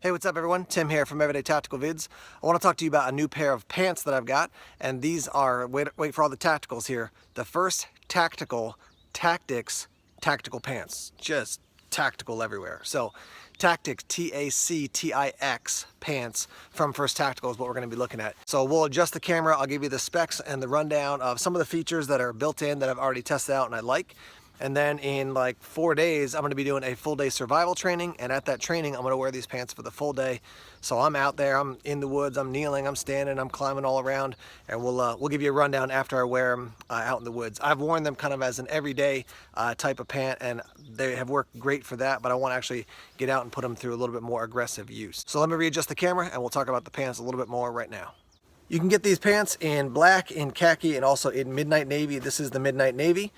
Hey, what's up everyone? Tim here from Everyday Tactical Vids. I want to talk to you about a new pair of pants that I've got, and these are, wait for all the tacticals here, the first tactical Tactix tactical pants. Just tactical everywhere. So Tactix, T-A-C-T-I-X pants from First Tactical is what we're going to be looking at. So we'll adjust the camera, I'll give you the specs and the rundown of some of the features that are built in that I've already tested out and I like. And then in like 4 days, I'm going to be doing a full day survival training. And at that training, I'm going to wear these pants for the full day. So I'm out there, I'm in the woods, I'm kneeling, I'm standing, I'm climbing all around. And we'll give you a rundown after I wear them out in the woods. I've worn them kind of as an everyday type of pant, and they have worked great for that. But I want to actually get out and put them through a little bit more aggressive use. So let me readjust the camera and we'll talk about the pants a little bit more right now. You can get these pants in black, in khaki, and also in midnight navy. This is the midnight navy.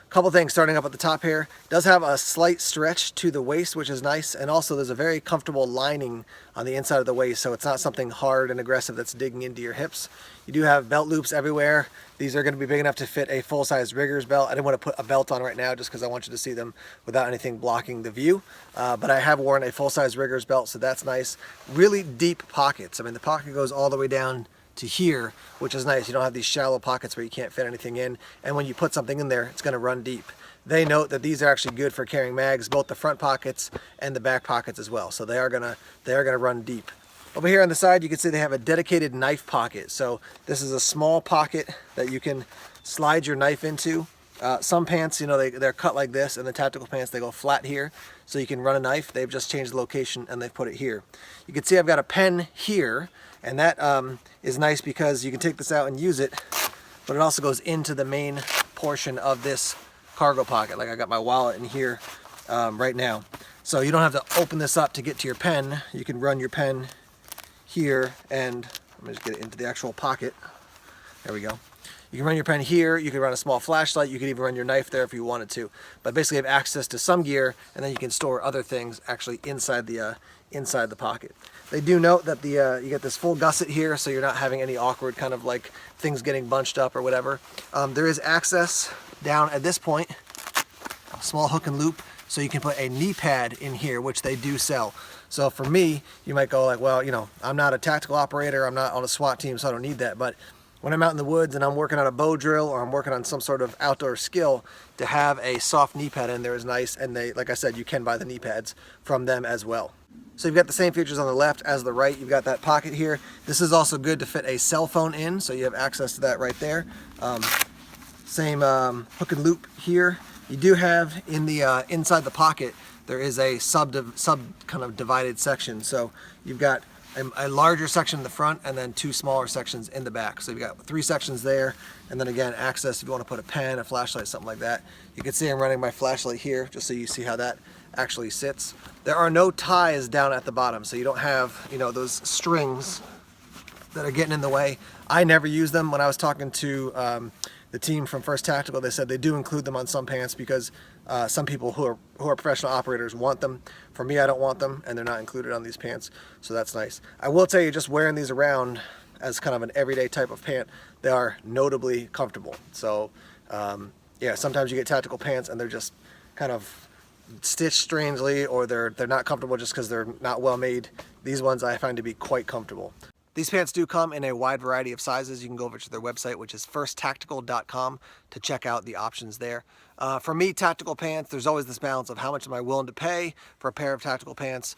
Couple things starting up at the top here. Does have a slight stretch to the waist, which is nice, and also there's a very comfortable lining on the inside of the waist, so it's not something hard and aggressive that's digging into your hips. You do have belt loops everywhere. These are going to be big enough to fit a full-size rigger's belt. I didn't want to put a belt on right now just because I want you to see them without anything blocking the view. But I have worn a full-size rigger's belt, so that's nice. Really deep pockets. I mean, the pocket goes all the way down to here, which is nice. You don't have these shallow pockets where you can't fit anything in, and when you put something in there, it's going to run deep. They note that these are actually good for carrying mags, both the front pockets and the back pockets as well. So they are gonna run deep. Over here on the side, you can see they have a dedicated knife pocket. So this is a small pocket that you can slide your knife into. Some pants, you know, they're cut like this, and the tactical pants, they go flat here, so you can run a knife. They've just changed the location and they've put it here. You can see I've got a pen here, and that is nice because you can take this out and use it, but it also goes into the main portion of this cargo pocket. Like I got my wallet in here right now. So you don't have to open this up to get to your pen. You can run your pen here, and let me just get it into the actual pocket. There we go. You can run your pen here, you can run a small flashlight, you can even run your knife there if you wanted to. But basically you have access to some gear, and then you can store other things actually inside the pocket. They do note that you get this full gusset here, so you're not having any awkward kind of like things getting bunched up or whatever. There is access down at this point, a small hook and loop, so you can put a knee pad in here, which they do sell. So for me, you might go like, well, you know, I'm not a tactical operator, I'm not on a SWAT team, so I don't need that. But when I'm out in the woods and I'm working on a bow drill or I'm working on some sort of outdoor skill, to have a soft knee pad in there is nice. And they, like I said, you can buy the knee pads from them as well. So you've got the same features on the left as the right. You've got that pocket here. This is also good to fit a cell phone in, so you have access to that right there. Same hook and loop here. You do have in the inside the pocket, there is a sub kind of divided section. So you've got a larger section in the front and then 2 smaller sections in the back. So you've got 3 sections there, and then again, access if you want to put a pen, a flashlight, something like that. You can see I'm running my flashlight here just so you see how that actually sits. There are no ties down at the bottom, so you don't have, you know, those strings that are getting in the way. I never use them. When I was talking to the team from First Tactical, they said they do include them on some pants because some people who are professional operators want them. For me, I don't want them, and they're not included on these pants, so that's nice. I will tell you, just wearing these around as kind of an everyday type of pant, they are notably comfortable. So yeah, sometimes you get tactical pants and they're just kind of stitched strangely, or they're not comfortable just because they're not well made. These ones I find to be quite comfortable. These pants do come in a wide variety of sizes. You can go over to their website, which is firsttactical.com, to check out the options there. For me, tactical pants, there's always this balance of how much am I willing to pay for a pair of tactical pants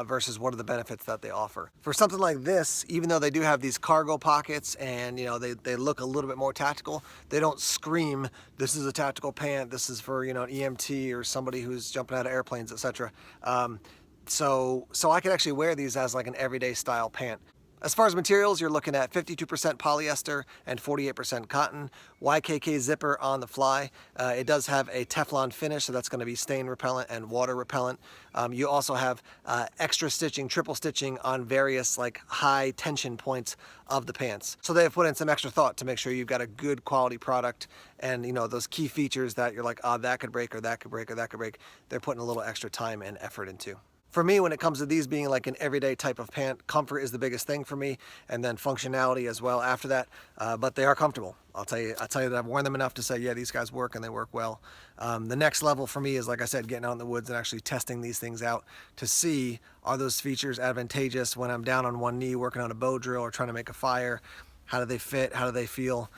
versus what are the benefits that they offer. For something like this, even though they do have these cargo pockets and, you know, they look a little bit more tactical, they don't scream, this is a tactical pant, this is for, you know, an EMT or somebody who's jumping out of airplanes, etc. So I could actually wear these as like an everyday style pant. As far as materials, you're looking at 52% polyester and 48% cotton. YKK zipper on the fly. It does have a Teflon finish, so that's going to be stain repellent and water repellent. You also have extra stitching, triple stitching on various like high tension points of the pants. So they have put in some extra thought to make sure you've got a good quality product, and you know, those key features that you're like, oh, that could break or that could break or that could break, they're putting a little extra time and effort into. For me, when it comes to these being like an everyday type of pant, comfort is the biggest thing for me, and then functionality as well after that. But they are comfortable. I'll tell you that I've worn them enough to say, yeah, these guys work and they work well. The next level for me is, like I said, getting out in the woods and actually testing these things out to see, are those features advantageous when I'm down on one knee working on a bow drill or trying to make a fire? How do they fit? How do they feel?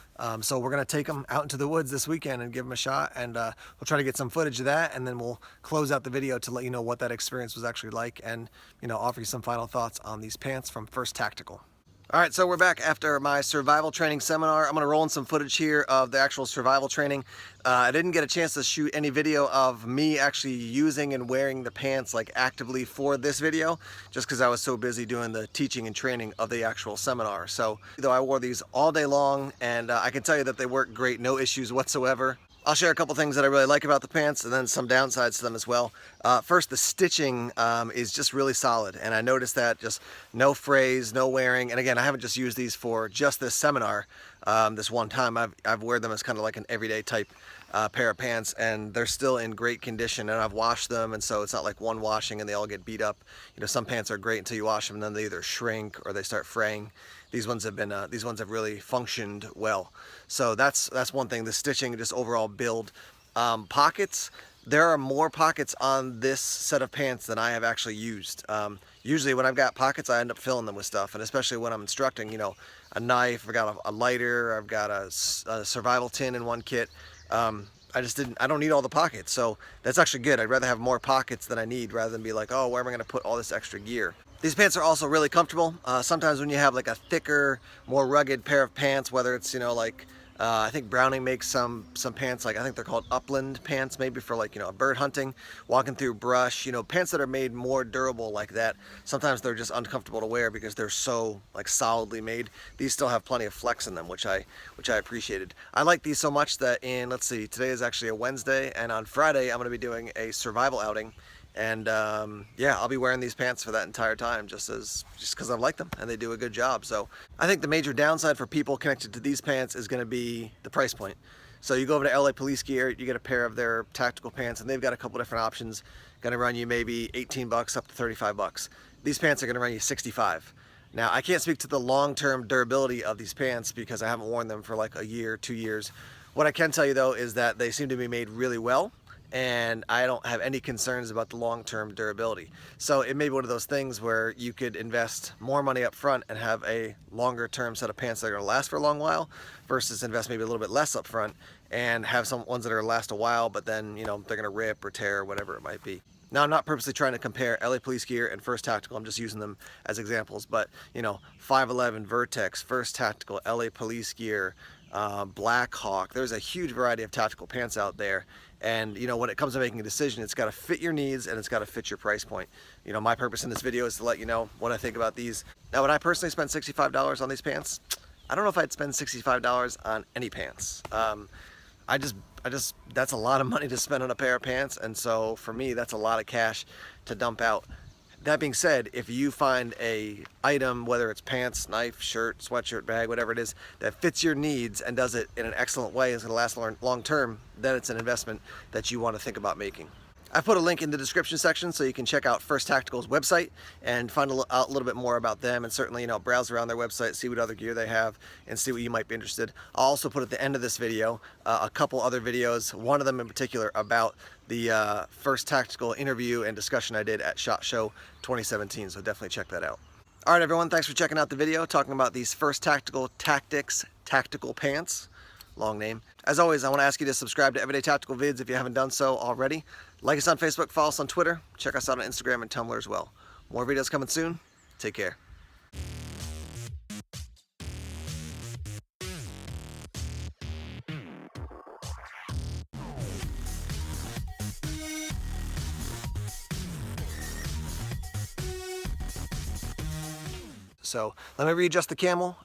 So we're going to take them out into the woods this weekend and give them a shot, and we'll try to get some footage of that, and then we'll close out the video to let you know what that experience was actually like, and offer you some final thoughts on these pants from First Tactical. All right, so we're back after my survival training seminar. I'm going to roll in some footage here of the actual survival training. I didn't get a chance to shoot any video of me actually using and wearing the pants like actively for this video, just because I was so busy doing the teaching and training of the actual seminar. So though I wore these all day long, and I can tell you that they work great, no issues whatsoever. I'll share a couple things that I really like about the pants and then some downsides to them as well. First, the stitching is just really solid, and I noticed that just no frays, no wearing. And again, I haven't just used these for just this seminar this one time. I've worn them as kind of like an everyday type pair of pants, and they're still in great condition, and I've washed them, and so it's not like one washing and they all get beat up. Some pants are great until you wash them and then they either shrink or they start fraying. These ones have really functioned well. So that's one thing. The stitching, just overall build. Pockets, there are more pockets on this set of pants than I have actually used. Usually when I've got pockets, I end up filling them with stuff, and especially when I'm instructing, a knife, I've got a lighter, I've got a survival tin in one kit. I don't need all the pockets, so that's actually good. I'd rather have more pockets than I need rather than be like, oh, where am I going to put all this extra gear? These pants are also really comfortable. Sometimes when you have like a thicker, more rugged pair of pants, whether it's, I think Browning makes some pants, like I think they're called upland pants, maybe for like, bird hunting, walking through brush, pants that are made more durable like that. Sometimes they're just uncomfortable to wear because they're so like solidly made. These still have plenty of flex in them, which I appreciated. I like these so much that let's see, today is actually a Wednesday, and on Friday I'm going to be doing a survival outing. And yeah, I'll be wearing these pants for that entire time just because I like them and they do a good job. So I think the major downside for people connected to these pants is going to be the price point. So you go over to LA Police Gear, you get a pair of their tactical pants, and they've got a couple different options. Going to run you maybe 18 bucks up to 35 bucks. These pants are going to run you 65. Now, I can't speak to the long-term durability of these pants because I haven't worn them for like a year, 2 years. What I can tell you though is that they seem to be made really well, and I don't have any concerns about the long-term durability. So it may be one of those things where you could invest more money up front and have a longer-term set of pants that are gonna last for a long while versus invest maybe a little bit less up front and have some ones that are last a while, but then, they're gonna rip or tear or whatever it might be. Now, I'm not purposely trying to compare LA Police Gear and First Tactical. I'm just using them as examples, but 511 Vertex, First Tactical, LA Police Gear, Black Hawk. There's a huge variety of tactical pants out there, and when it comes to making a decision, it's got to fit your needs and it's got to fit your price point. My purpose in this video is to let you know what I think about these. Now, when I personally spent $65 on these pants, I don't know if I'd spend $65 on any pants. I just that's a lot of money to spend on a pair of pants, and so for me that's a lot of cash to dump out. That being said, if you find a item, whether it's pants, knife, shirt, sweatshirt, bag, whatever it is, that fits your needs and does it in an excellent way and is going to last long term, then it's an investment that you want to think about making. I put a link in the description section so you can check out First Tactical's website and find out a little bit more about them, and certainly browse around their website, see what other gear they have, and see what you might be interested. I'll also put at the end of this video a couple other videos, one of them in particular about the First Tactical interview and discussion I did at SHOT Show 2017, so definitely check that out. All right, everyone, thanks for checking out the video talking about these First Tactical Tactix tactical pants. Long name. As always, I want to ask you to subscribe to Everyday Tactical Vids if you haven't done so already. Like us on Facebook, follow us on Twitter, check us out on Instagram and Tumblr as well. More videos coming soon. Take care. So let me readjust the camel.